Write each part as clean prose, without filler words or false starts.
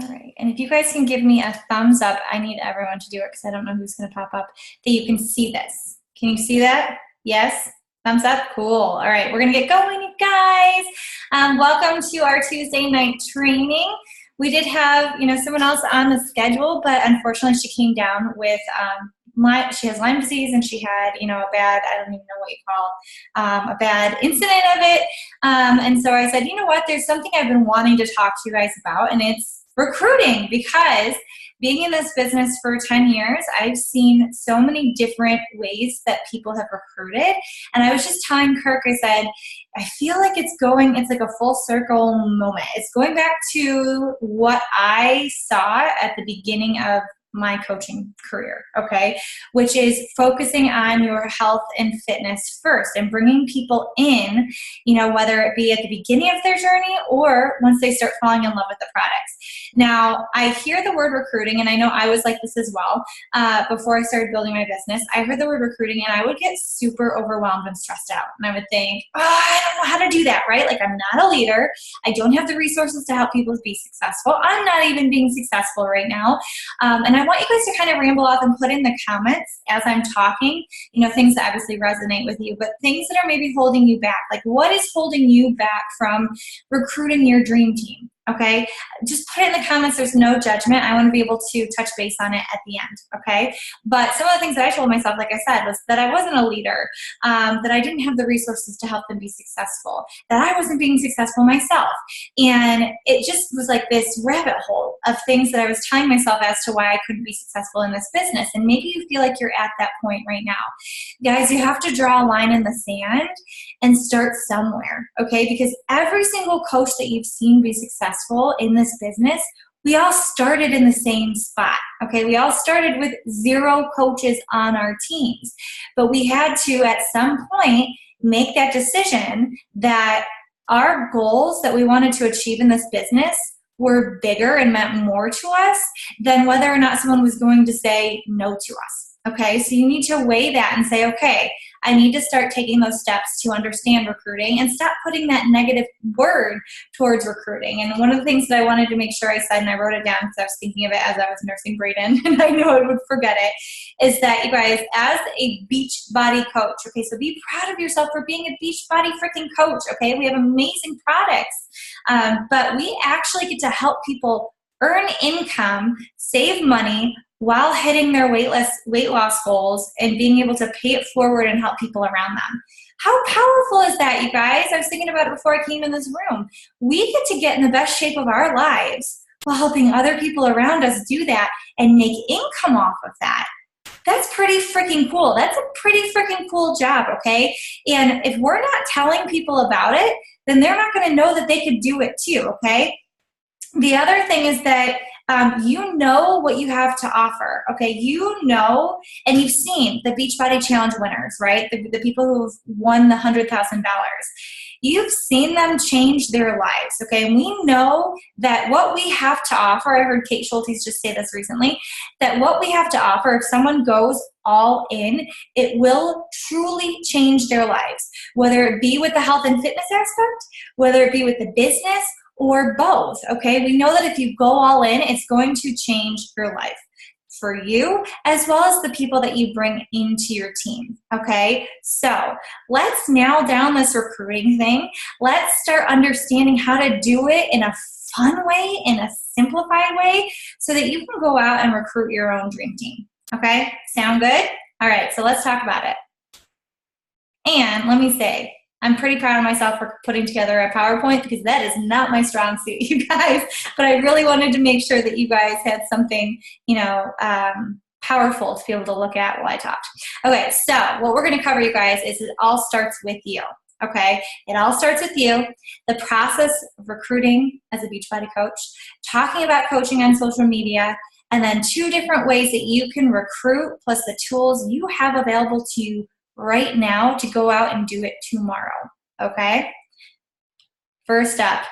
All right. And if you guys can give me a thumbs up, I need everyone to do it because I don't know who's going to pop up, that you can see this. Can you see that? Yes? Thumbs up? Cool. All right. We're going to get going, you guys. Welcome to our Tuesday night training. We did have, someone else on the schedule, but unfortunately she came down with, she has Lyme disease and she had, a bad, I don't even know what you call, a bad incident of it. And so I said, you know what, there's something I've been wanting to talk to you guys about, and it's recruiting, because being in this business for 10 years, I've seen so many different ways that people have recruited. And I was just telling Kirk, I said, I feel like it's like a full circle moment. It's going back to what I saw at the beginning of my coaching career, okay, which is focusing on your health and fitness first and bringing people in, whether it be at the beginning of their journey or once they start falling in love with the products. Now, I hear the word recruiting, and I know I was like this as well. Before I started building my business, I heard the word recruiting and I would get super overwhelmed and stressed out. And I would think, I don't know how to do that, right? Like, I'm not a leader. I don't have the resources to help people be successful. I'm not even being successful right now. And I want you guys to kind of ramble off and put in the comments as I'm talking, things that obviously resonate with you, but things that are maybe holding you back. Like, what is holding you back from recruiting your dream team? Okay, just put it in the comments. There's no judgment. I want to be able to touch base on it at the end. Okay, but some of the things that I told myself, like I said, was that I wasn't a leader, that I didn't have the resources to help them be successful, that I wasn't being successful myself. And it just was like this rabbit hole of things that I was telling myself as to why I couldn't be successful in this business. And maybe you feel like you're at that point right now. Guys, you have to draw a line in the sand and start somewhere, okay? Because every single coach that you've seen be successful in this business, we all started in the same spot, okay? We all started with 0 coaches on our teams, but we had to, at some point, make that decision that our goals that we wanted to achieve in this business were bigger and meant more to us than whether or not someone was going to say no to us. Okay, so you need to weigh that and say, okay, I need to start taking those steps to understand recruiting and stop putting that negative word towards recruiting. And one of the things that I wanted to make sure I said, and I wrote it down because I was thinking of it as I was nursing Brayden, and I knew I would forget it, is that, you guys, as a beach body coach, okay, so be proud of yourself for being a beach body freaking coach, okay? We have amazing products, but we actually get to help people earn income, save money, while hitting their weight loss goals and being able to pay it forward and help people around them. How powerful is that, you guys? I was thinking about it before I came in this room. We get to get in the best shape of our lives while helping other people around us do that and make income off of that. That's pretty freaking cool. That's a pretty freaking cool job, okay? And if we're not telling people about it, then they're not going to know that they could do it too, okay? The other thing is that you know what you have to offer, okay? You know, and you've seen the Beachbody Challenge winners, right? The people who've won the $100,000. You've seen them change their lives, okay? And we know that what we have to offer, I heard Kate Schultes just say this recently, that what we have to offer, if someone goes all in, it will truly change their lives, whether it be with the health and fitness aspect, whether it be with the business, or both, okay? We know that if you go all in, it's going to change your life for you as well as the people that you bring into your team, okay? So let's nail down this recruiting thing. Let's start understanding how to do it in a fun way, in a simplified way, so that you can go out and recruit your own dream team, okay? Sound good? All right, so let's talk about it. And let me say, I'm pretty proud of myself for putting together a PowerPoint because that is not my strong suit, you guys. But I really wanted to make sure that you guys had something, powerful to be able to look at while I talked. Okay, so what we're going to cover, you guys, is it all starts with you. Okay, it all starts with you. The process of recruiting as a Beachbody coach, talking about coaching on social media, and then 2 different ways that you can recruit, plus the tools you have available to you right now to go out and do it tomorrow, okay? First up,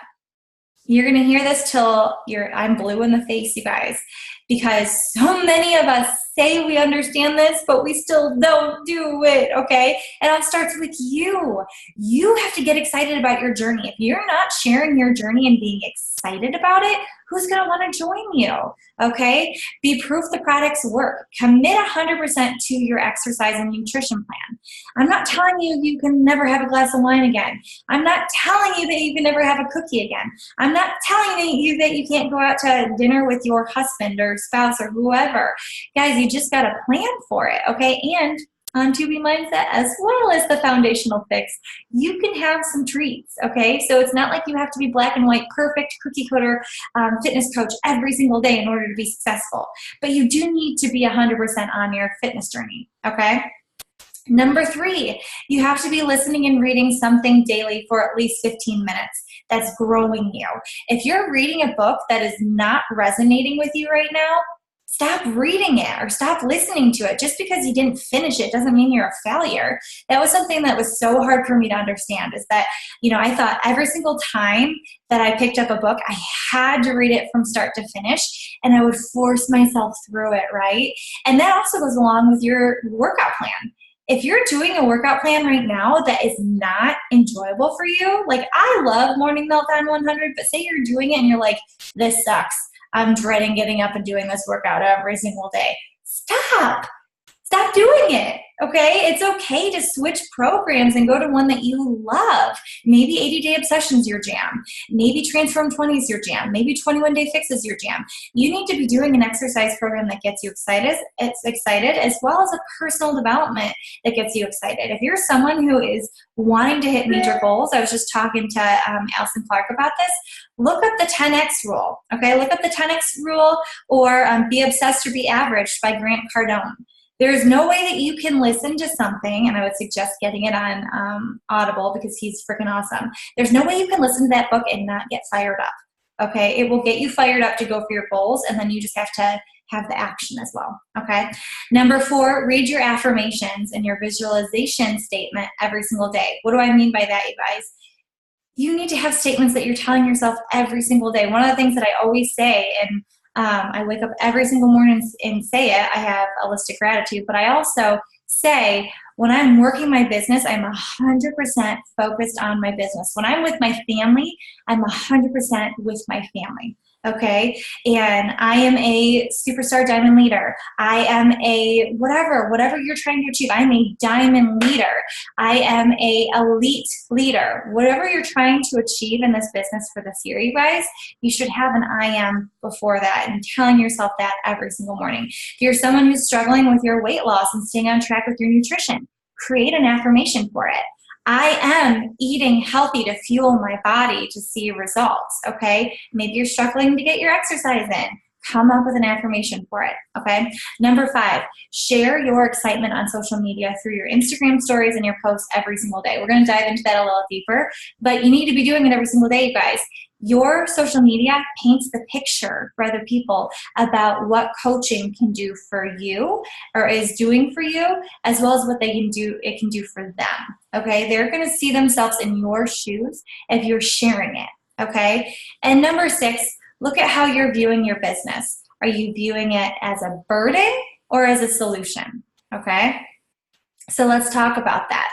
you're gonna hear this till I'm blue in the face, you guys, because so many of us say we understand this, but we still don't do it, okay? It all starts with you. You have to get excited about your journey. If you're not sharing your journey and being excited about it, who's gonna wanna join you, okay? Be proof the products work. Commit 100% to your exercise and nutrition plan. I'm not telling you you can never have a glass of wine again. I'm not telling you that you can never have a cookie again. I'm not telling you that you can't go out to dinner with your husband or spouse or whoever. Guys, you just got to plan for it, okay? And on 2B Mindset, as well as the foundational fix, you can have some treats, okay? So it's not like you have to be black and white, perfect cookie cutter fitness coach every single day in order to be successful. But you do need to be 100% on your fitness journey, okay? Number 3, you have to be listening and reading something daily for at least 15 minutes that's growing you. If you're reading a book that is not resonating with you right now, stop reading it or stop listening to it. Just because you didn't finish it doesn't mean you're a failure. That was something that was so hard for me to understand, is that, I thought every single time that I picked up a book, I had to read it from start to finish, and I would force myself through it, right? And that also goes along with your workout plan. If you're doing a workout plan right now that is not enjoyable for you, like I love Morning Meltdown 100, but say you're doing it and you're like, this sucks. I'm dreading getting up and doing this workout every single day. Stop. Stop doing it, okay? It's okay to switch programs and go to one that you love. Maybe 80-Day Obsession's your jam. Maybe Transform 20 is your jam. Maybe 21-Day Fix is your jam. You need to be doing an exercise program that gets you excited, as well as a personal development that gets you excited. If you're someone who is wanting to hit major goals, I was just talking to Alison Clark about this, look up the 10X rule, okay? Look up the 10X rule, or Be Obsessed or Be Averaged by Grant Cardone. There's no way that you can listen to something, and I would suggest getting it on Audible because he's freaking awesome. There's no way you can listen to that book and not get fired up, okay? It will get you fired up to go for your goals, and then you just have to have the action as well, okay? Number 4, read your affirmations and your visualization statement every single day. What do I mean by that, you guys? You need to have statements that you're telling yourself every single day. One of the things that I always say, and I wake up every single morning and say it, I have a list of gratitude, but I also say, when I'm working my business, I'm 100% focused on my business. When I'm with my family, I'm 100% with my family. Okay, and I am a superstar diamond leader. I am a whatever you're trying to achieve. I'm a diamond leader. I am a elite leader. Whatever you're trying to achieve in this business for this year, you guys, you should have an I am before that and telling yourself that every single morning. If you're someone who's struggling with your weight loss and staying on track with your nutrition, create an affirmation for it. I am eating healthy to fuel my body to see results, okay? Maybe you're struggling to get your exercise in. Come up with an affirmation for it, okay? Number 5, share your excitement on social media through your Instagram stories and your posts every single day. We're gonna dive into that a little deeper, but you need to be doing it every single day, you guys. Your social media paints the picture for other people about what coaching can do for you or is doing for you, as well as what it can do for them, okay? They're gonna see themselves in your shoes if you're sharing it, okay? And number 6, look at how you're viewing your business. Are you viewing it as a burden or as a solution, okay? So let's talk about that.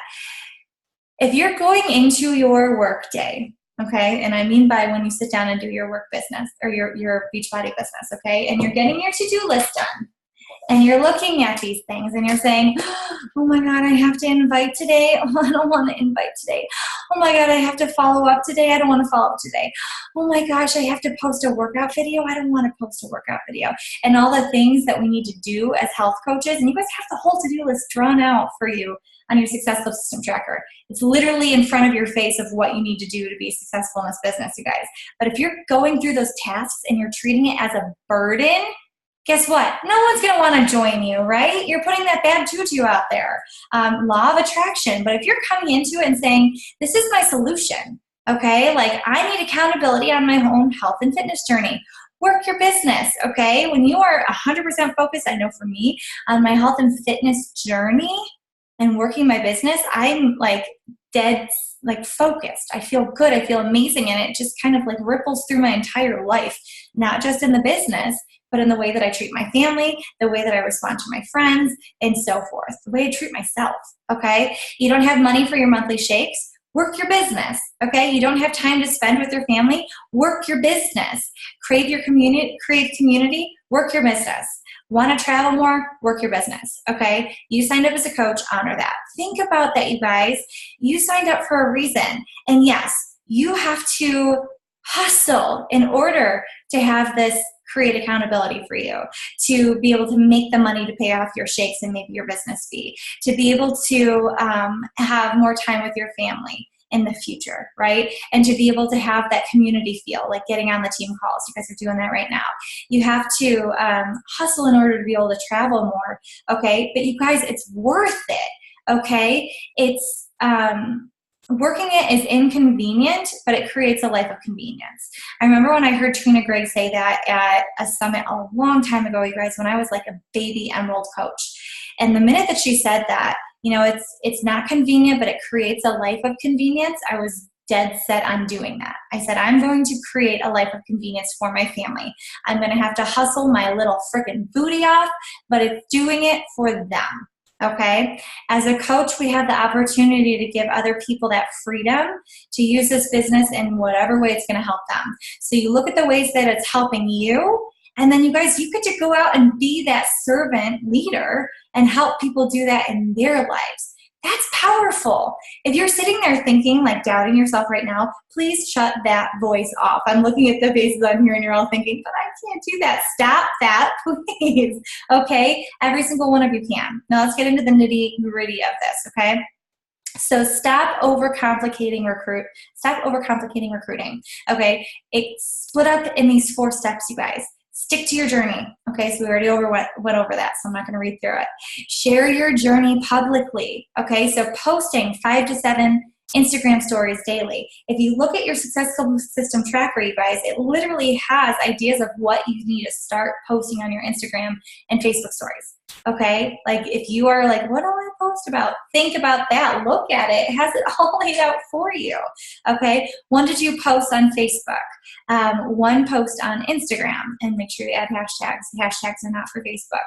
If you're going into your work day, okay, and I mean by when you sit down and do your work business or your Beachbody business, okay, and you're getting your to-do list done, and you're looking at these things and you're saying, oh my God, I have to invite today. Oh, I don't want to invite today. Oh my God, I have to follow up today. I don't want to follow up today. Oh my gosh, I have to post a workout video. I don't want to post a workout video. And all the things that we need to do as health coaches, and you guys have the whole to-do list drawn out for you on your Successful System Tracker. It's literally in front of your face of what you need to do to be successful in this business, you guys. But if you're going through those tasks and you're treating it as a burden, guess what? No one's going to want to join you, right? You're putting that bad tutu out there. Law of attraction. But if you're coming into it and saying, this is my solution, okay? Like, I need accountability on my own health and fitness journey. Work your business, okay? When you are 100% focused, I know for me, on my health and fitness journey and working my business, I'm like dead focused. I feel good. I feel amazing. And it just kind of like ripples through my entire life, not just in the business, but in the way that I treat my family, the way that I respond to my friends, and so forth, the way I treat myself, okay? You don't have money for your monthly shakes? Work your business, okay? You don't have time to spend with your family? Work your business. Crave community? Work your business. Want to travel more? Work your business, okay? You signed up as a coach, honor that. Think about that, you guys. You signed up for a reason. And yes, you have to hustle in order to have this create accountability for you, to be able to make the money to pay off your shakes and maybe your business fee, to be able to have more time with your family in the future, right? And to be able to have that community feel, like getting on the team calls. You guys are doing that right now. You have to hustle in order to be able to travel more, okay? But you guys, it's worth it, okay? It's working it is inconvenient, but it creates a life of convenience. I remember when I heard Trina Gregg say that at a summit a long time ago, you guys, when I was like a baby Emerald coach. And the minute that she said that, you know, it's not convenient, but it creates a life of convenience, I was dead set on doing that. I said, I'm going to create a life of convenience for my family. I'm going to have to hustle my little freaking booty off, but it's doing it for them. Okay? As a coach, we have the opportunity to give other people that freedom to use this business in whatever way it's going to help them. So you look at the ways that it's helping you, and then you guys, you get to go out and be that servant leader and help people do that in their lives. That's powerful. If you're sitting there thinking, like doubting yourself right now, please shut that voice off. I'm looking at the faces on here and you're all thinking, but I can't do that. Stop that, please. Okay? Every single one of you can. Now let's get into the nitty-gritty of this, okay? So stop overcomplicating recruiting. Okay? It's split up in these 4 steps, you guys. Stick to your journey. Okay, so we already went over that, so I'm not going to read through it. Share your journey publicly. Okay, so posting 5 to 7 Instagram stories daily. If you look at your successful system tracker, you guys, it literally has ideas of what you need to start posting on your Instagram and Facebook stories. Okay, like if you are like, what do I post about? Think about that. Look at it. It has it all laid out for you. Okay, 1 to 2 posts on Facebook, 1 post on Instagram, and make sure you add hashtags. The hashtags are not for Facebook,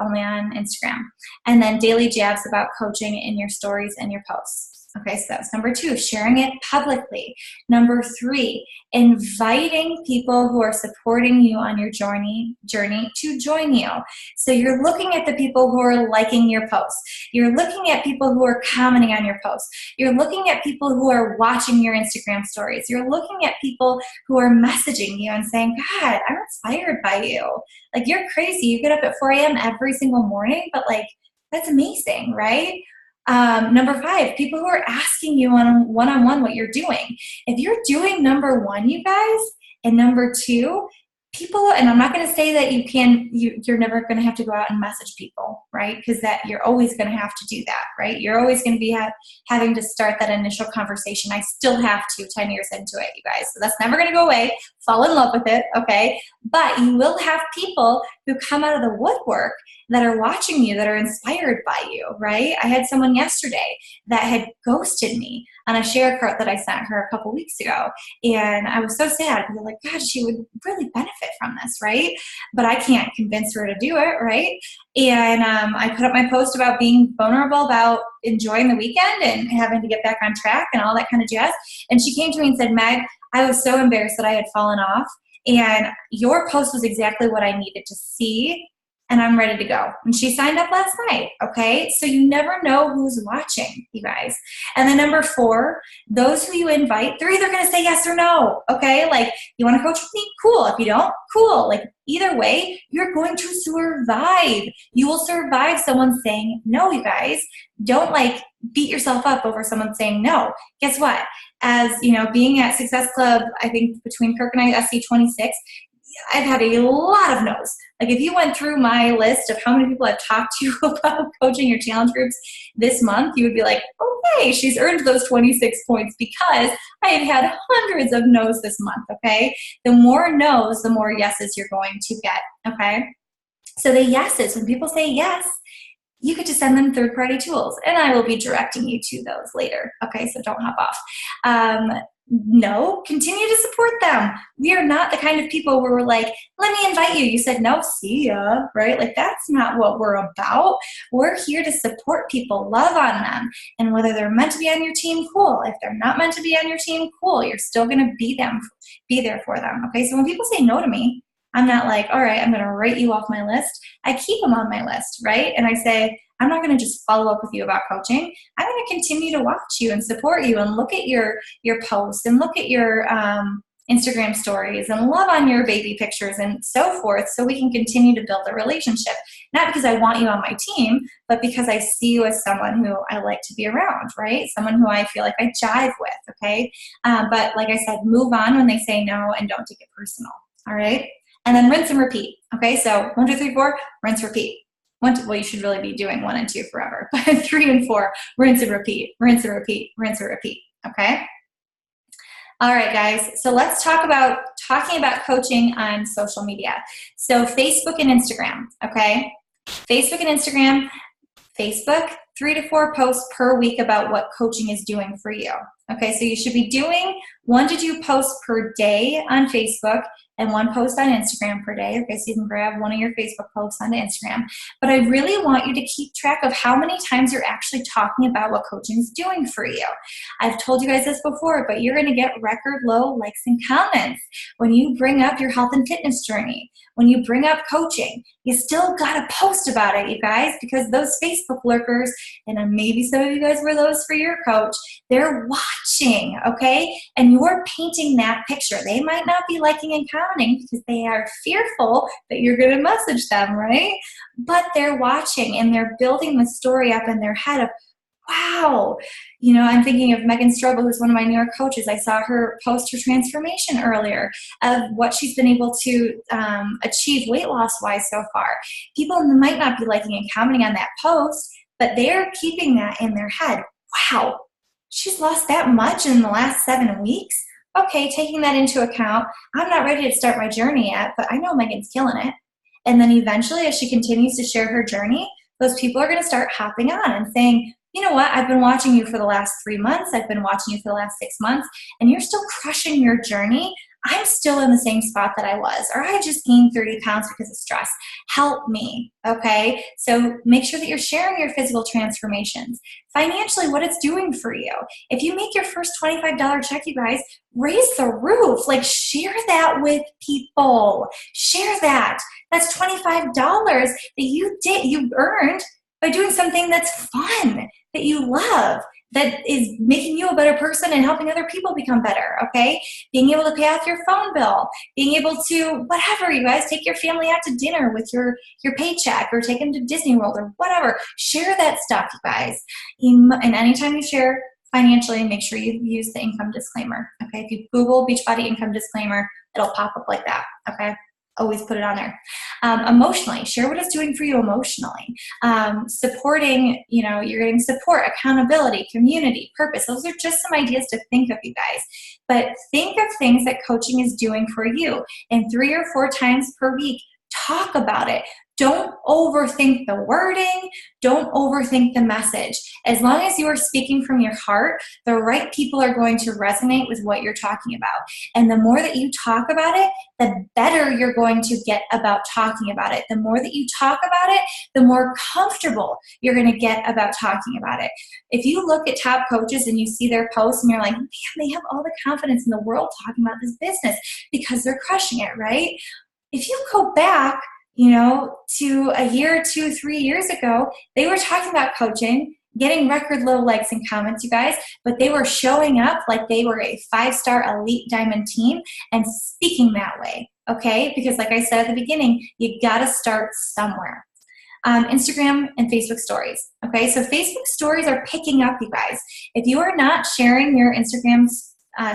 only on Instagram. And then daily jabs about coaching in your stories and your posts. Okay, so that's number 2, sharing it publicly. Number 3, inviting people who are supporting you on your journey to join you. So you're looking at the people who are liking your posts. You're looking at people who are commenting on your posts. You're looking at people who are watching your Instagram stories. You're looking at people who are messaging you and saying, God, I'm inspired by you. Like, you're crazy. You get up at 4 a.m. every single morning, but like, that's amazing, right? Number 5, people who are asking you on one-on-one what you're doing. If you're doing number 1, you guys, and number 2, people, and I'm not going to say that you're never going to have to go out and message people, right? Because that you're always going to have to do that, right? You're always going to be having to start that initial conversation. I still have to 10 years into it, you guys. So that's never going to go away. Fall in love with it, okay? But you will have people who come out of the woodwork that are watching you, that are inspired by you, right? I had someone yesterday that had ghosted me on a share cart that I sent her a couple weeks ago. And I was so sad because I'm like, God, she would really benefit from this, right? But I can't convince her to do it, right? And I put up my post about being vulnerable, about enjoying the weekend and having to get back on track and all that kind of jazz. And she came to me and said, Meg, I was so embarrassed that I had fallen off. And your post was exactly what I needed to see. And I'm ready to go. And she signed up last night, okay? So you never know who's watching, you guys. And then number 4, those who you invite, they're either gonna say yes or no, okay? Like, you wanna coach with me? Cool. If you don't, cool. Like, either way, you're going to survive. You will survive someone saying no, you guys. Don't like beat yourself up over someone saying no. Guess what? As you know, being at Success Club, I think between Kirk and I, SC26, I've had a lot of no's. Like, if you went through my list of how many people I've talked to about coaching your challenge groups this month, you would be like, okay, she's earned those 26 points because I have had hundreds of no's this month, okay? The more no's, the more yeses you're going to get, okay? So the yeses, when people say yes, you get to send them third-party tools, and I will be directing you to those later, okay? So don't hop off. No, continue to support them. We are not the kind of people where we're like, let me invite you. You said no, see ya, right? Like that's not what we're about. We're here to support people, love on them. And whether they're meant to be on your team, cool. If they're not meant to be on your team, cool. You're still gonna be there for them. Okay, so when people say no to me, I'm not like, all right, I'm gonna write you off my list. I keep them on my list, right? And I say, I'm not going to just follow up with you about coaching. I'm going to continue to watch you and support you and look at your posts and look at your Instagram stories and love on your baby pictures and so forth, so we can continue to build a relationship. Not because I want you on my team, but because I see you as someone who I like to be around, right? Someone who I feel like I jive with, okay? But like I said, move on when they say no and don't take it personal, all right? And then rinse and repeat, okay? So 1, 2, 3, 4, rinse, repeat. Well, you should really be doing 1 and 2 forever, but 3 and 4, rinse and repeat, rinse and repeat, rinse and repeat, okay? All right, guys, so let's talking about coaching on social media. So Facebook and Instagram, okay? Facebook and Instagram, Facebook, 3 to 4 posts per week about what coaching is doing for you. Okay, so you should be doing 1 to 2 posts per day on Facebook and 1 post on Instagram per day. Okay, so you can grab one of your Facebook posts onto Instagram. But I really want you to keep track of how many times you're actually talking about what coaching is doing for you. I've told you guys this before, but you're gonna get record low likes and comments when you bring up your health and fitness journey, when you bring up coaching. You still gotta post about it, you guys, because those Facebook lurkers, and maybe some of you guys were those for your coach, they're watching, okay? And you're painting that picture. They might not be liking and commenting because they are fearful that you're going to message them, right? But they're watching and they're building the story up in their head of, wow, you know, I'm thinking of Megan Strobel, who's one of my newer coaches. I saw her post her transformation earlier of what she's been able to achieve weight loss-wise so far. People might not be liking and commenting on that post, but they're keeping that in their head. Wow, she's lost that much in the last 7 weeks? Okay, taking that into account, I'm not ready to start my journey yet, but I know Megan's killing it. And then eventually, as she continues to share her journey, those people are going to start hopping on and saying, you know what, I've been watching you for the last 3 months, I've been watching you for the last 6 months, and you're still crushing your journey. I'm still in the same spot that I was, or I just gained 30 pounds because of stress. Help me, okay? So make sure that you're sharing your physical transformations. Financially, what it's doing for you. If you make your first $25 check, you guys, raise the roof. Like, share that with people. Share that. That's $25 that you earned by doing something that's fun, that you love, that is making you a better person and helping other people become better, okay? Being able to pay off your phone bill, being able to, whatever, you guys, take your family out to dinner with your paycheck, or take them to Disney World or whatever. Share that stuff, you guys. And anytime you share financially, make sure you use the income disclaimer, okay? If you Google Beachbody income disclaimer, it'll pop up like that, okay? Always put it on there. Emotionally, share what it's doing for you emotionally. Supporting, you know, you're getting support, accountability, community, purpose. Those are just some ideas to think of, you guys. But think of things that coaching is doing for you. And 3 or 4 times per week, talk about it. Don't overthink the wording. Don't overthink the message. As long as you are speaking from your heart, the right people are going to resonate with what you're talking about. And the more that you talk about it, the better you're going to get about talking about it. The more that you talk about it, the more comfortable you're going to get about talking about it. If you look at top coaches and you see their posts and you're like, man, they have all the confidence in the world talking about this business because they're crushing it, right? If you go back, you know, to a year, 2, 3 years ago, they were talking about coaching, getting record low likes and comments, you guys, but they were showing up like they were a 5-star elite diamond team and speaking that way, okay? Because like I said at the beginning, you gotta start somewhere. Instagram and Facebook stories, okay? So Facebook stories are picking up, you guys. If you are not sharing your Instagram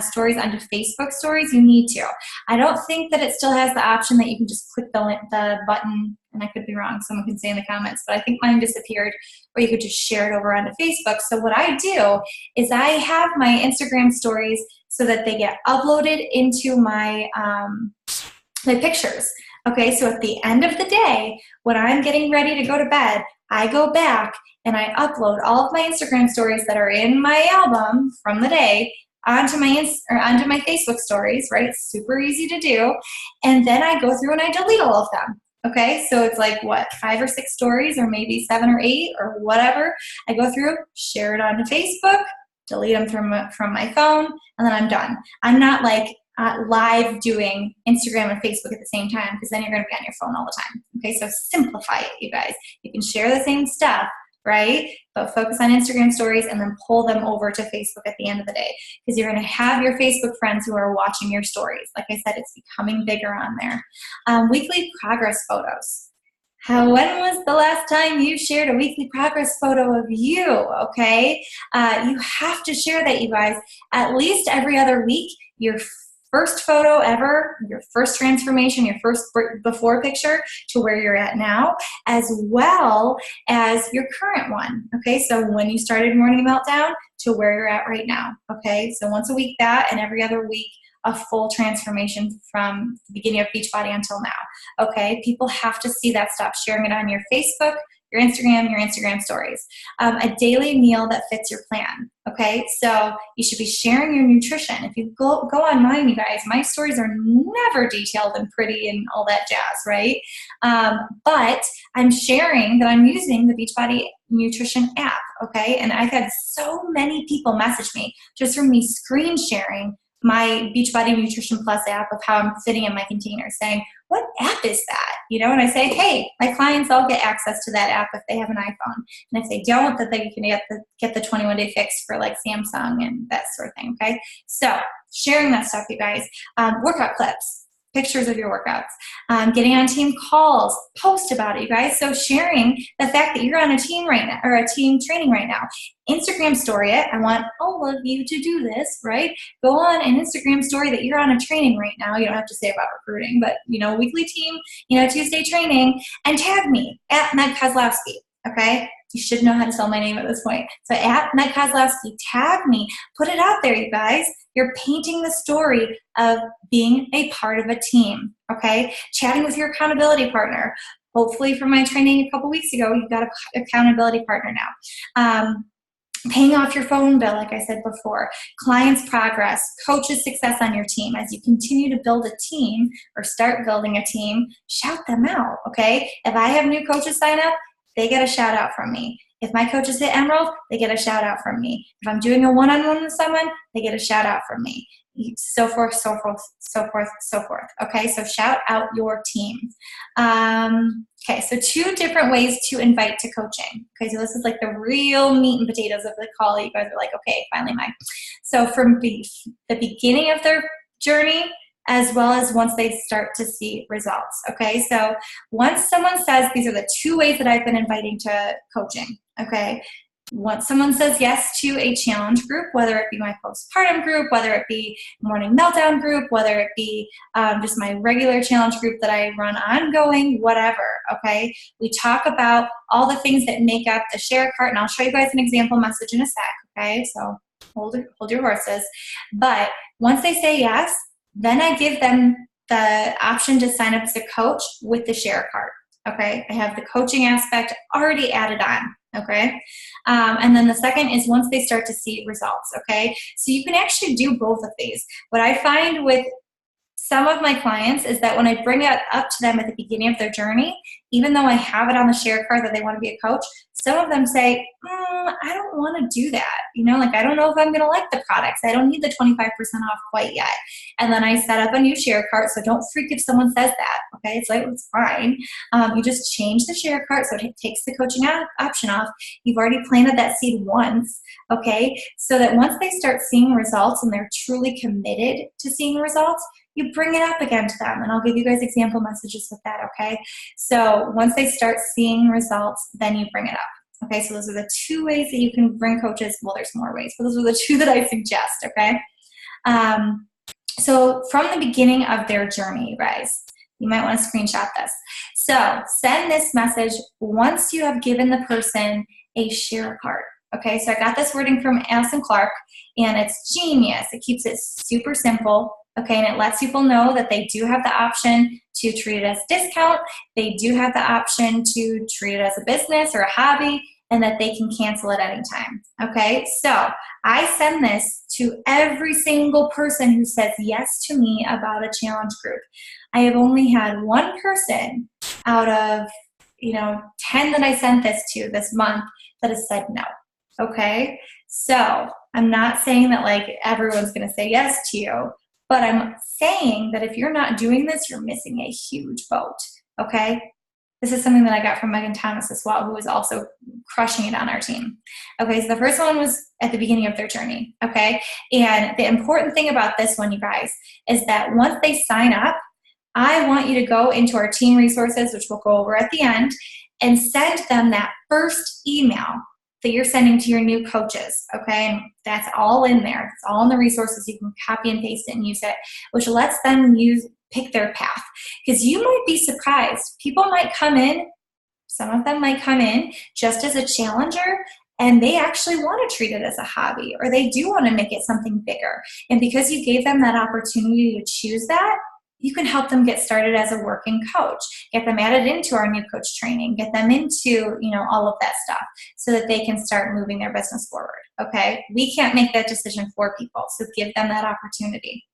stories onto Facebook stories, you need to. I don't think that it still has the option that you can just click the button, and I could be wrong, someone can say in the comments, but I think mine disappeared, or you could just share it over onto Facebook. So what I do is I have my Instagram stories so that they get uploaded into my my pictures. Okay, so at the end of the day, when I'm getting ready to go to bed, I go back and I upload all of my Instagram stories that are in my album from the day. onto my Facebook stories, right? It's super easy to do. And then I go through and I delete all of them. Okay, so it's like what, 5 or 6 stories, or maybe 7 or 8 or whatever. I go through, share it onto Facebook, delete them from my phone, and then I'm done. I'm not like live doing Instagram and Facebook at the same time, because then you're going to be on your phone all the time. Okay, so simplify it, you guys. You can share the same stuff, right? But focus on Instagram stories and then pull them over to Facebook at the end of the day, because you're going to have your Facebook friends who are watching your stories. Like I said, it's becoming bigger on there. Weekly progress photos. When was the last time you shared a weekly progress photo of you? Okay, you have to share that, you guys, at least every other week. Your first photo ever, your first transformation, your first before picture to where you're at now, as well as your current one. Okay, so when you started Morning Meltdown to where you're at right now. Okay, so once a week that, and every other week a full transformation from the beginning of Beachbody until now. Okay, people have to see that stuff. Sharing it on your Facebook, your Instagram stories. A daily meal that fits your plan. Okay, so you should be sharing your nutrition. If you go on mine, you guys, my stories are never detailed and pretty and all that jazz, right? But I'm sharing that I'm using the Beachbody Nutrition app. Okay, and I've had so many people message me just from me screen sharing my Beachbody Nutrition Plus app of how I'm fitting in my container, saying, what app is that? You know, and I say, hey, my clients all get access to that app if they have an iPhone. And if they don't, that they can get the 21-day fix for like Samsung and that sort of thing, okay? So sharing that stuff, you guys. Workout clips. Pictures of your workouts, getting on team calls, post about it, you guys. So sharing the fact that you're on a team right now, or a team training right now. Instagram story it. I want all of you to do this, right? Go on an Instagram story that you're on a training right now. You don't have to say about recruiting, but weekly team, Tuesday training, and tag me at Meg Kozlowski. Okay, you should know how to spell my name at this point. So at Meg Kozlowski, tag me, put it out there, you guys. You're painting the story of being a part of a team, okay? Chatting with your accountability partner. Hopefully from my training a couple weeks ago, you've got an accountability partner now. Paying off your phone bill, like I said before, clients' progress, coaches' success on your team. As you continue to build a team or start building a team, shout them out, okay? If I have new coaches sign up, they get a shout out from me. If my coaches hit Emerald, they get a shout out from me. If I'm doing a one-on-one with someone, they get a shout out from me. So forth, so forth, so forth, so forth. Okay, so shout out your team. Okay, so 2 different ways to invite to coaching. Okay, so this is like the real meat and potatoes of the call. You guys are like, okay, finally, Mike. So from the beginning of their journey, as well as once they start to see results. Okay, so once someone says, these are the 2 ways that I've been inviting to coaching. Okay, once someone says yes to a challenge group, whether it be my postpartum group, whether it be Morning Meltdown group, whether it be just my regular challenge group that I run ongoing, whatever, okay? We talk about all the things that make up the share cart, and I'll show you guys an example message in a sec, okay? So hold your horses. But once they say yes, then I give them the option to sign up as a coach with the share cart, okay? I have the coaching aspect already added on, okay? And then the second is once they start to see results, okay? So you can actually do both of these. What I find with some of my clients is that when I bring it up to them at the beginning of their journey, even though I have it on the share card that they want to be a coach, some of them say, I don't want to do that. I don't know if I'm going to like the products. I don't need the 25% off quite yet. And then I set up a new share cart, so don't freak if someone says that, okay? It's like, it's fine. You just change the share cart so it takes the coaching option off. You've already planted that seed once, okay? So that once they start seeing results and they're truly committed to seeing results, you bring it up again to them, and I'll give you guys example messages with that, okay? So once they start seeing results, then you bring it up, okay? So those are the 2 ways that you can bring coaches. Well, there's more ways, but those are the 2 that I suggest, okay? So from the beginning of their journey, you guys, you might want to screenshot this. So send this message once you have given the person a share cart. Okay, so I got this wording from Allison Clark, and it's genius. It keeps it super simple. Okay, and it lets people know that they do have the option to treat it as a discount. They do have the option to treat it as a business or a hobby. and that they can cancel at any time. Okay, so I send this to every single person who says yes to me about a challenge group. I have only had one person out of 10 that I sent this to this month that has said no. Okay, so I'm not saying that like everyone's going to say yes to you, but I'm saying that if you're not doing this, you're missing a huge boat. Okay, this is something that I got from Megan Thomas as well, who was also crushing it on our team. Okay, so the first one was at the beginning of their journey. Okay, and the important thing about this one, you guys, is that once they sign up, I want you to go into our team resources, which we'll go over at the end, and send them that first email that you're sending to your new coaches, okay? And that's all in there. It's all in the resources. You can copy and paste it and use it, which lets them pick their path. Because you might be surprised. People might come in, some of them might come in just as a challenger, and they actually want to treat it as a hobby, or they do want to make it something bigger. And because you gave them that opportunity to choose that, you can help them get started as a working coach, get them added into our new coach training, get them into, all of that stuff so that they can start moving their business forward, okay? We can't make that decision for people, so give them that opportunity.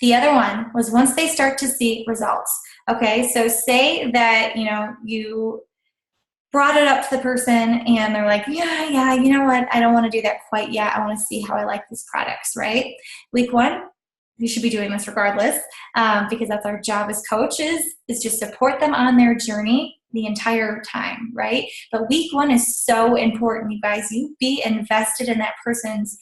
The other one was once they start to see results, okay? So say that, you brought it up to the person and they're like, yeah, you know what? I don't want to do that quite yet. I want to see how I like these products, right? Week 1, you should be doing this regardless, because that's our job as coaches, is just support them on their journey the entire time, right? But week 1 is so important, you guys. You be invested in that person's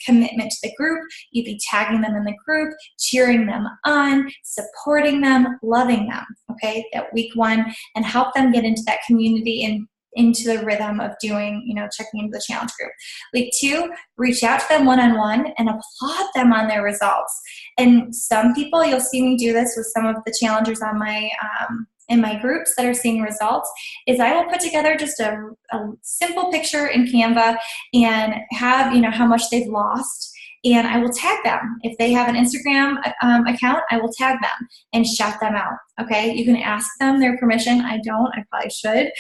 commitment to the group. You be tagging them in the group, cheering them on, supporting them, loving them, okay, at week 1, and help them get into that community and into the rhythm of doing, checking into the challenge group. Week 2, reach out to them one-on-one and applaud them on their results. And some people, you'll see me do this with some of the challengers on my in my groups that are seeing results, is I will put together just a simple picture in Canva and have, how much they've lost. And I will tag them. If they have an Instagram account, I will tag them and shout them out, okay? You can ask them their permission. I don't. I probably should.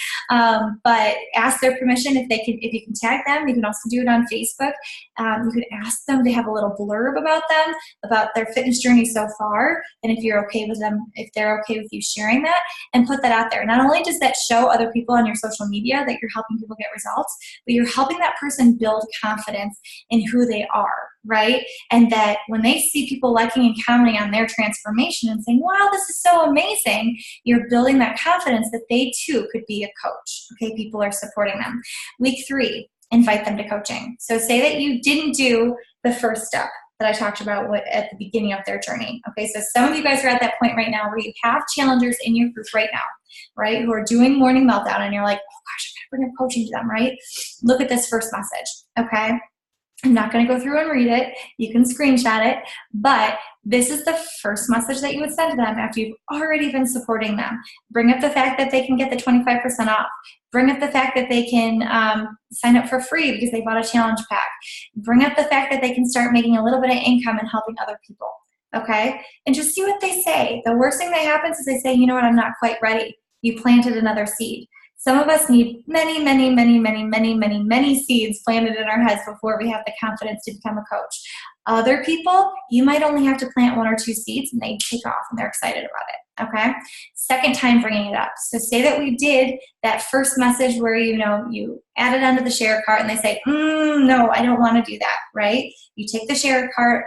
But ask their permission if you can tag them. You can also do it on Facebook. You can ask them to have a little blurb about them, about their fitness journey so far, and if you're okay with them, if they're okay with you sharing that, and put that out there. Not only does that show other people on your social media that you're helping people get results, but you're helping that person build confidence in who they are, right? And that when they see people liking and commenting on their transformation and saying, wow, this is so amazing, you're building that confidence that they too could be a coach, okay? People are supporting them. Week 3, invite them to coaching. So say that you didn't do the first step that I talked about at the beginning of their journey, okay? So some of you guys are at that point right now where you have challengers in your group right now, right, who are doing morning meltdown, and you're like, oh gosh, I gotta bring up coaching to them, right? Look at this first message, okay? I'm not going to go through and read it. You can screenshot it, but this is the first message that you would send to them after you've already been supporting them. Bring up the fact that they can get the 25% off. Bring up the fact that they can sign up for free because they bought a challenge pack. Bring up the fact that they can start making a little bit of income and helping other people, okay? And just see what they say. The worst thing that happens is they say, you know what, I'm not quite ready. You planted another seed. Some of us need many seeds planted in our heads before we have the confidence to become a coach. Other people, you might only have to plant 1 or 2 seeds and they take off and they're excited about it, okay? Second time bringing it up. So say that we did that first message where, you added onto the share cart and they say, no, I don't want to do that, right? You take the share cart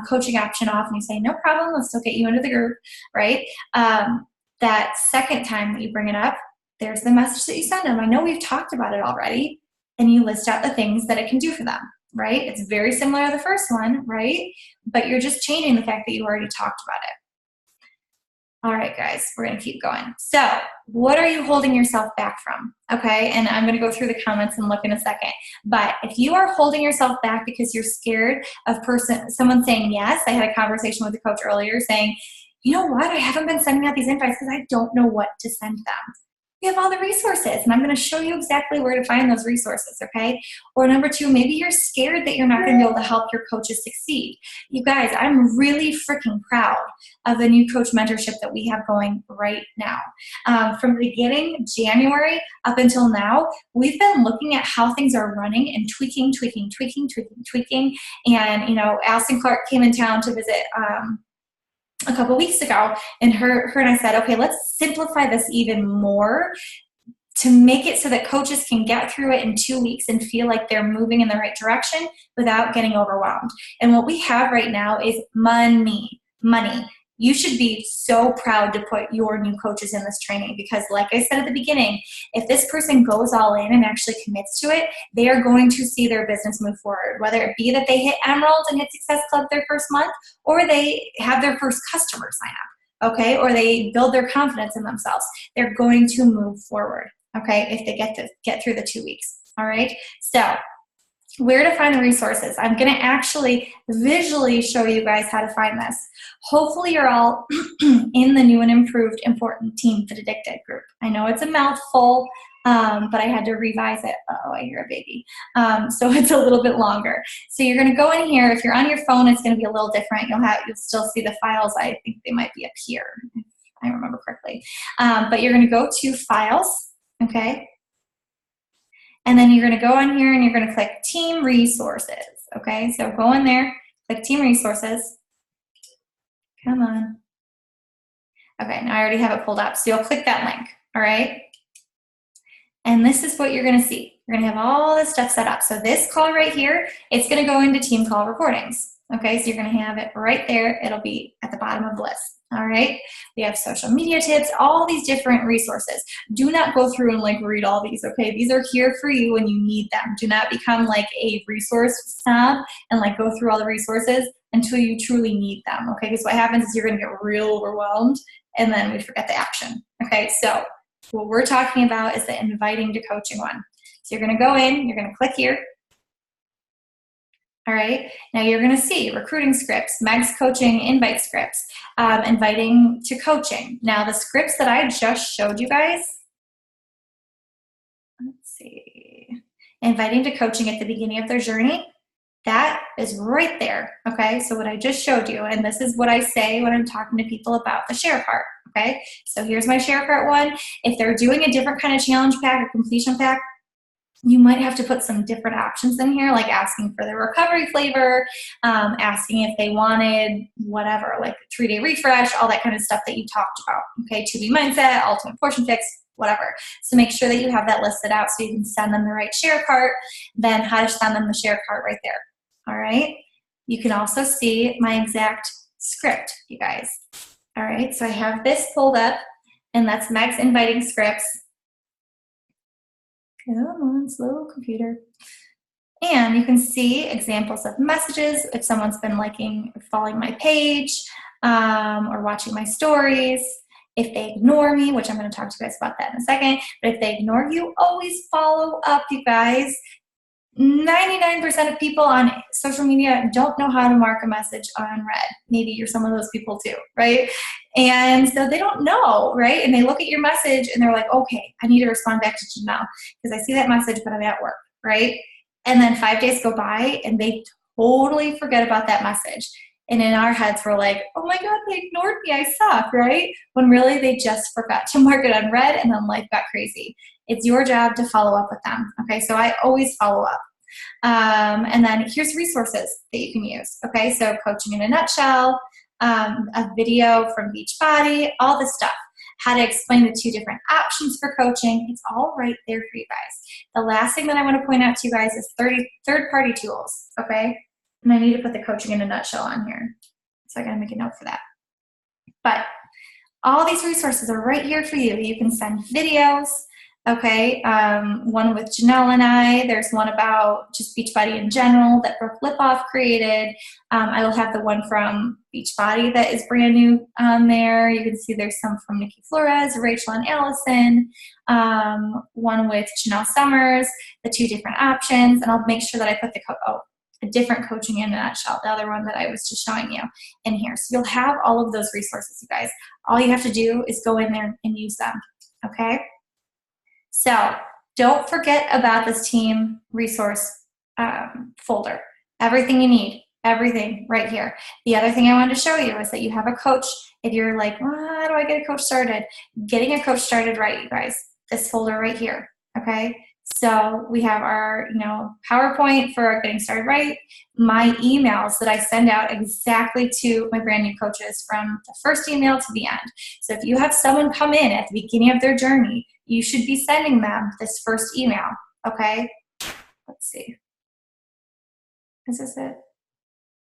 coaching option off and you say, no problem, let's still get you into the group, right? That second time that you bring it up, there's the message that you send them. I know we've talked about it already, and you list out the things that it can do for them, right? It's very similar to the first one, right? But you're just changing the fact that you already talked about it. All right, guys, we're going to keep going. So what are you holding yourself back from? Okay, and I'm going to go through the comments and look in a second. But if you are holding yourself back because you're scared of someone saying yes, I had a conversation with a coach earlier saying, you know what, I haven't been sending out these invites because I don't know what to send them. we have all the resources, and I'm going to show you exactly where to find those resources, okay? Or number two, maybe you're scared that you're not going to be able to help your coaches succeed. You guys, I'm really freaking proud of the new coach mentorship that we have going right now. From the beginning, January, up until now, we've been looking at how things are running and tweaking. And, you know, Allison Clark came in town to visit a couple weeks ago, and her and I said, okay, let's simplify this even more to make it so that coaches can get through it in 2 weeks and feel like they're moving in the right direction without getting overwhelmed. And what we have right now is money. You should be so proud to put your new coaches in this training, because like I said at the beginning, if this person goes all in and actually commits to it, they are going to see their business move forward, whether it be that they hit Emerald and hit Success Club their first month, or they have their first customer sign up, okay, or they build their confidence in themselves. They're going to move forward, okay, if they get through the 2 weeks, all right? So where to find the resources. I'm going to actually visually show you guys how to find this. Hopefully you're all in the new and improved Important Team Fit Addicted group. I know it's a mouthful, but I had to revise it. Oh, I hear a baby. So it's a little bit longer. So you're going to go in here. If you're on your phone, it's going to be a little different. You'll still see the files. I think they might be up here, if I remember correctly. But you're going to go to Files, okay? And then you're going to go in here and you're going to click Team Resources, okay? So go in there, click Team Resources. Come on. Okay, now I already have it pulled up. So you'll click that link, all right? And this is what you're going to see. You're going to have all this stuff set up. So this call right here, it's going to go into team call recordings, okay? So you're going to have it right there. It'll be at the bottom of the list. All right, we have social media tips, all these different resources. Do not go through and like read all these, okay? These are here for you when you need them. Do not become like a resource snob and like go through all the resources until you truly need them, okay? Because what happens is you're gonna get real overwhelmed and then we forget the action, okay? So what we're talking about is the inviting to coaching one. So you're gonna go in, you're gonna click here. All right, now you're going to see recruiting scripts, Meg's coaching invite scripts, inviting to coaching. Now the scripts that I just showed you guys, let's see, inviting to coaching at the beginning of their journey, that is right there, okay? So what I just showed you, and this is what I say when I'm talking to people about the share part, okay? So here's my share part one. If they're doing a different kind of challenge pack or completion pack, you might have to put some different options in here, like asking for the recovery flavor, asking if they wanted whatever, like 3-day refresh, all that kind of stuff that you talked about, okay? 2B mindset, ultimate portion fix, whatever. So make sure that you have that listed out so you can send them the right share cart, then how to send them the share cart right there, all right? You can also see my exact script, you guys, all right? So I have this pulled up, and that's Meg's inviting scripts. Come on, slow computer. And you can see examples of messages if someone's been liking or following my page or watching my stories. If they ignore me, which I'm going to talk to you guys about that in a second, but if they ignore you, always follow up, you guys. 99% of people on social media don't know how to mark a message on read. Maybe you're some of those people too, right? And so they don't know, right? And they look at your message and they're like, okay, I need to respond back to Janelle because I see that message, but I'm at work, right? And then 5 days go by and they totally forget about that message. And in our heads, we're like, oh my God, they ignored me, I suck, right? When really they just forgot to mark it on read and then life got crazy. It's your job to follow up with them, okay? So I always follow up. And then here's resources that you can use, okay? So coaching in a nutshell, a video from Beachbody, all this stuff. How to explain the 2 different options for coaching. It's all right there for you guys. The last thing that I want to point out to you guys is third-party tools, okay? And I need to put the coaching in a nutshell on here. So I got to make a note for that. But all these resources are right here for you. You can send videos, okay? One with Janelle and I. There's one about just Beachbody in general that Brooke Lipoff created. I will have the one from Beachbody that is brand new on there. You can see there's some from Nikki Flores, Rachel and Allison. One with Janelle Summers, the 2 different options. And I'll make sure that I put a different coaching in a nutshell, the other one that I was just showing you in here. So you'll have all of those resources, you guys. All you have to do is go in there and use them, okay? So don't forget about this team resource folder. Everything you need, everything right here. The other thing I wanted to show you is that you have a coach. If you're like, well, how do I get a coach started? Getting a coach started right, you guys. This folder right here, okay? So we have our, PowerPoint for getting started right, my emails that I send out exactly to my brand new coaches from the first email to the end. So if you have someone come in at the beginning of their journey, you should be sending them this first email, okay? Let's see. Is this it?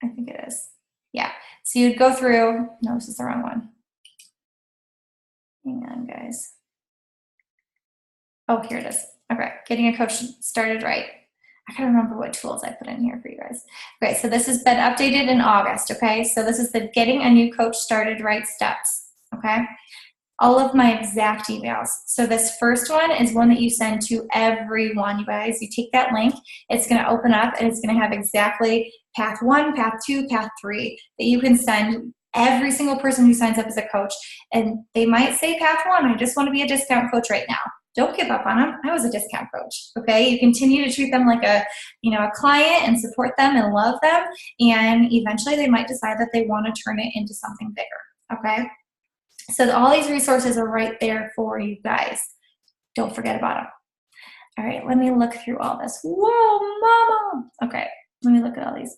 I think it is. Yeah. So you'd go through, no, this is the wrong one. Hang on, guys. Oh, here it is. Okay, getting a coach started right. I gotta remember what tools I put in here for you guys. Okay, so this has been updated in August, okay? So this is the getting a new coach started right steps, okay? All of my exact emails. So this first one is one that you send to everyone, you guys. You take that link, it's gonna open up and it's gonna have exactly path 1, path 2, path 3 that you can send every single person who signs up as a coach. And they might say path 1, I just wanna be a discount coach right now. Don't give up on them. I was a discount coach, okay? You continue to treat them like a client and support them and love them, and eventually they might decide that they want to turn it into something bigger, okay? So all these resources are right there for you guys. Don't forget about them. All right, let me look through all this. Whoa, mama! Okay, let me look at all these.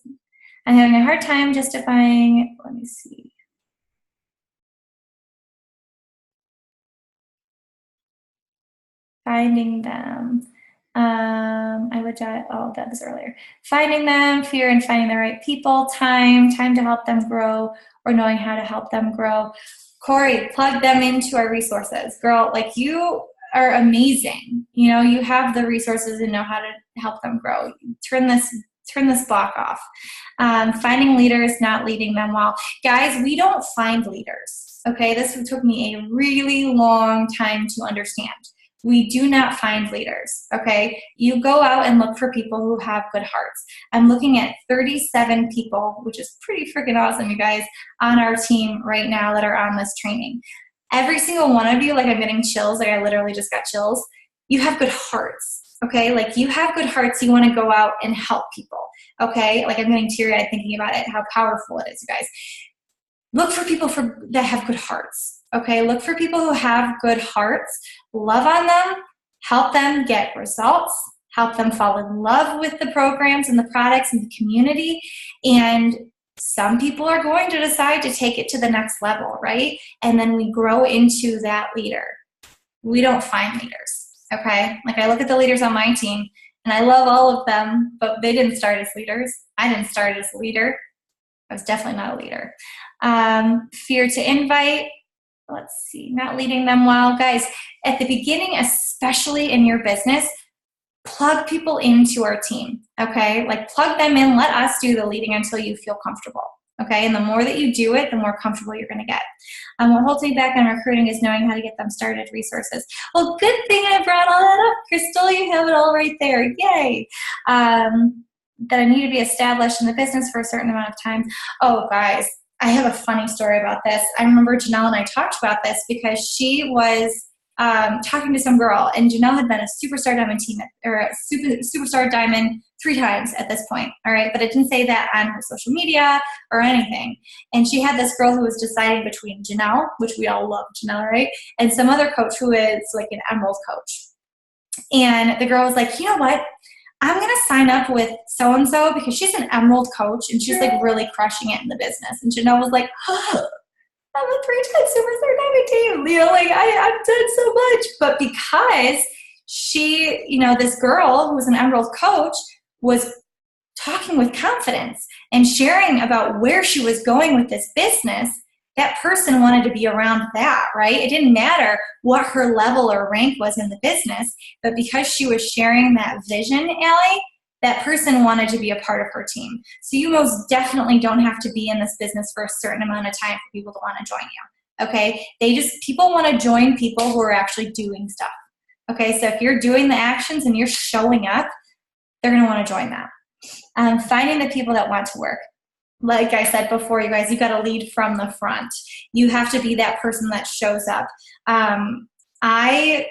I'm having a hard time justifying, let me see. Finding them. That was earlier. Finding them, fear in finding the right people, time to help them grow, or knowing how to help them grow. Corey, plug them into our resources. Girl, like, you are amazing. You have the resources and know how to help them grow. Turn this block off. Finding leaders, not leading them well. Guys, we don't find leaders, okay? This took me a really long time to understand. We do not find leaders, okay? You go out and look for people who have good hearts. I'm looking at 37 people, which is pretty freaking awesome, you guys, on our team right now that are on this training. Every single one of you, like, I'm getting chills, like I literally just got chills. You have good hearts, okay? Like, you have good hearts, you wanna go out and help people, okay? Like, I'm getting teary-eyed thinking about it, how powerful it is, you guys. Look for people that have good hearts, okay? Look for people who have good hearts. Love on them, help them get results, help them fall in love with the programs and the products and the community. And some people are going to decide to take it to the next level, right? And then we grow into that leader. We don't find leaders, okay? Like, I look at the leaders on my team, and I love all of them, but they didn't start as leaders. I didn't start as a leader. I was definitely not a leader. Fear to invite. Let's see, not leading them well. Guys, at the beginning, especially in your business, plug people into our team, okay? Like, plug them in, let us do the leading until you feel comfortable, okay? And the more that you do it, the more comfortable you're gonna get. What holds me back on recruiting is knowing how to get them started resources. Well, good thing I brought all that up, Crystal, you have it all right there, yay. That I need to be established in the business for a certain amount of time. Oh, guys, I have a funny story about this. I remember Janelle and I talked about this because she was talking to some girl, and Janelle had been a Superstar Diamond team, or a Superstar Diamond 3 times at this point, all right? But it didn't say that on her social media or anything. And she had this girl who was deciding between Janelle, which we all love Janelle, right? And some other coach who is like an Emerald coach. And the girl was like, you know what? I'm going to sign up with so-and-so because she's an Emerald coach and she's like really crushing it in the business. And Janelle was like, oh, I'm a 3-time Superstar Diamond team. Like, I've done so much. But because she, this girl who was an Emerald coach was talking with confidence and sharing about where she was going with this business, that person wanted to be around that, right? It didn't matter what her level or rank was in the business, but because she was sharing that vision, Allie, that person wanted to be a part of her team. So you most definitely don't have to be in this business for a certain amount of time for people to want to join you, okay? People want to join people who are actually doing stuff, okay? So if you're doing the actions and you're showing up, they're going to want to join that. Finding the people that want to work. Like I said before, you guys, you got to lead from the front. You have to be that person that shows up. I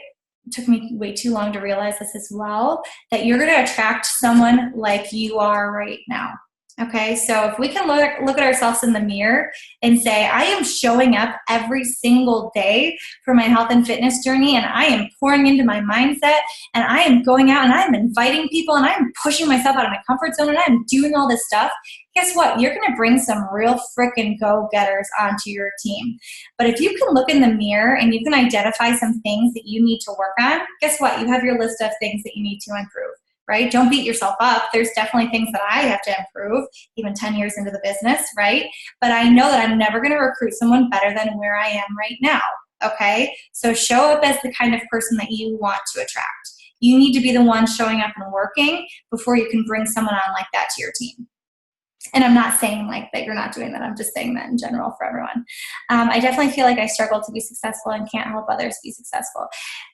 it took me way too long to realize this as well, that you're going to attract someone like you are right now. Okay, so if we can look at ourselves in the mirror and say, I am showing up every single day for my health and fitness journey, and I am pouring into my mindset, and I am going out and I'm inviting people, and I'm pushing myself out of my comfort zone, and I'm doing all this stuff, guess what? You're going to bring some real freaking go-getters onto your team. But if you can look in the mirror and you can identify some things that you need to work on, guess what? You have your list of things that you need to improve. Right? Don't beat yourself up. There's definitely things that I have to improve, even 10 years into the business, right? But I know that I'm never going to recruit someone better than where I am right now, okay? So show up as the kind of person that you want to attract. You need to be the one showing up and working before you can bring someone on like that to your team. And I'm not saying like that you're not doing that. I'm just saying that in general for everyone. I definitely feel like I struggle to be successful and can't help others be successful.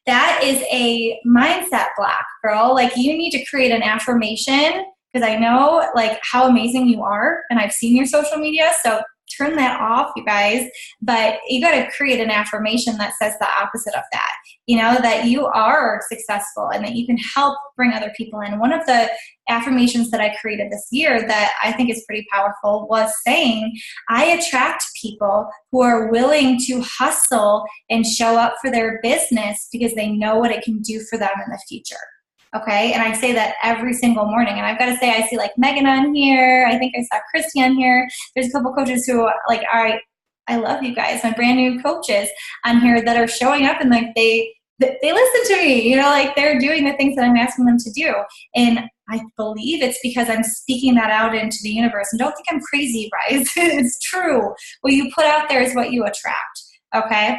That is a mindset block, girl. Like you need to create an affirmation, because I know like how amazing you are, and I've seen your social media. So turn that off, you guys. But you got to create an affirmation that says the opposite of that. You know, that you are successful and that you can help bring other people in. One of the affirmations that I created this year that I think is pretty powerful was saying, I attract people who are willing to hustle and show up for their business because they know what it can do for them in the future. Okay, and I say that every single morning. And I've got to say, I see like Megan on here. I think I saw Christy on here. There's a couple coaches who like, I love you guys, my brand new coaches on here that are showing up and like they listen to me, you know, like they're doing the things that I'm asking them to do. And I believe it's because I'm speaking that out into the universe. And don't think I'm crazy, guys. It's true. What you put out there is what you attract. Okay.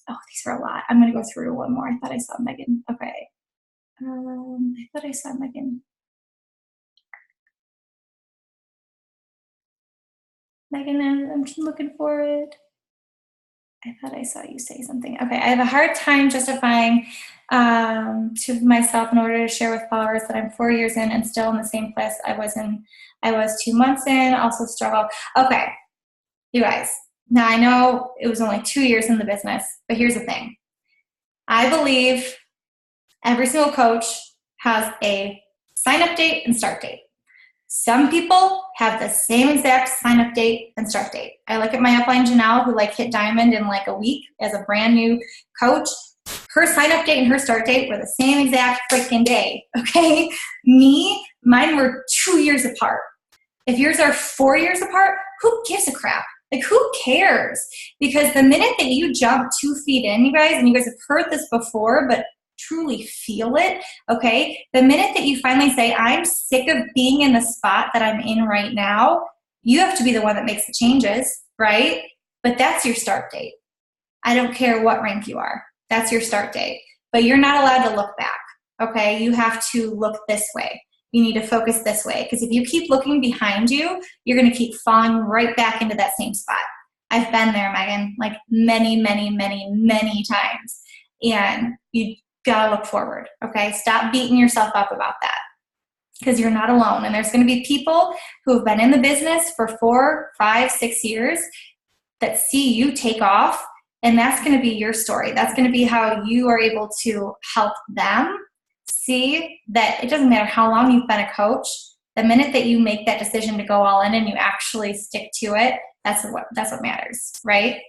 Oh, these are a lot. I'm going to go through one more. I thought I saw Megan. Okay. I thought I saw Megan. Megan, I'm looking for it. I thought I saw you say something. Okay. I have a hard time justifying to myself in order to share with followers that I'm 4 years in and still in the same place I was 2 months in, also struggle. Okay. You guys. Now, I know it was only 2 years in the business, but here's the thing. I believe every single coach has a sign-up date and start date. Some people have the same exact sign-up date and start date. I look at my upline, Janelle, who like hit diamond in like a week as a brand new coach. Her sign-up date and her start date were the same exact freaking day, okay? Mine were 2 years apart. If yours are 4 years apart, who gives a crap? Like, who cares? Because the minute that you jump 2 feet in, you guys, and you guys have heard this before, but truly feel it, okay? The minute that you finally say, I'm sick of being in the spot that I'm in right now, you have to be the one that makes the changes, right? But that's your start date. I don't care what rank you are. That's your start date. But you're not allowed to look back, okay? You have to look this way. You need to focus this way, because if you keep looking behind you, you're going to keep falling right back into that same spot. I've been there, Megan, like many, many, many, many times. And you got to look forward, okay? Stop beating yourself up about that, because you're not alone. And there's going to be people who have been in the business for 4, 5, 6 years that see you take off, and that's going to be your story. That's going to be how you are able to help them see that it doesn't matter how long you've been a coach. The minute that you make that decision to go all in and you actually stick to it, that's what matters, right?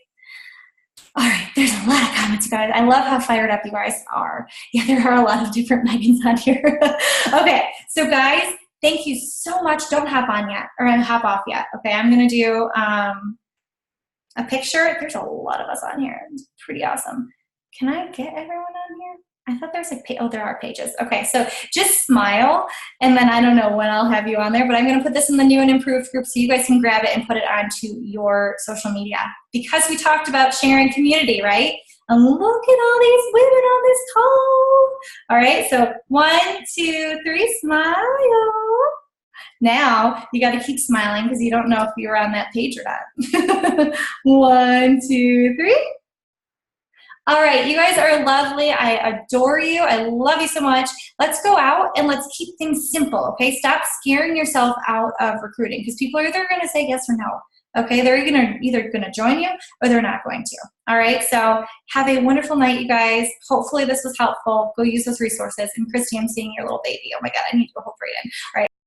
All right, there's a lot of comments, guys. I love how fired up you guys are. Yeah, there are a lot of different Megans on here. Okay, so guys, thank you so much. Don't hop on yet, or hop off yet. Okay, I'm going to do a picture. There's a lot of us on here. It's pretty awesome. Can I get everyone on here? I thought there's like, oh, there are pages. Okay, so just smile, and then I don't know when I'll have you on there, but I'm going to put this in the new and improved group so you guys can grab it and put it onto your social media, because we talked about sharing community, right? And look at all these women on this call. All right, so 1, 2, 3, smile. Now you got to keep smiling because you don't know if you're on that page or not. 1, 2, 3. All right, you guys are lovely. I adore you. I love you so much. Let's go out and let's keep things simple, okay? Stop scaring yourself out of recruiting, because people are either going to say yes or no, Okay, they're either gonna join you or they're not going to. All right, so have a wonderful night, you guys. Hopefully this was helpful. Go use those resources. And Christy, I'm seeing your little baby. Oh my God, I need to go hold Brayden. All right.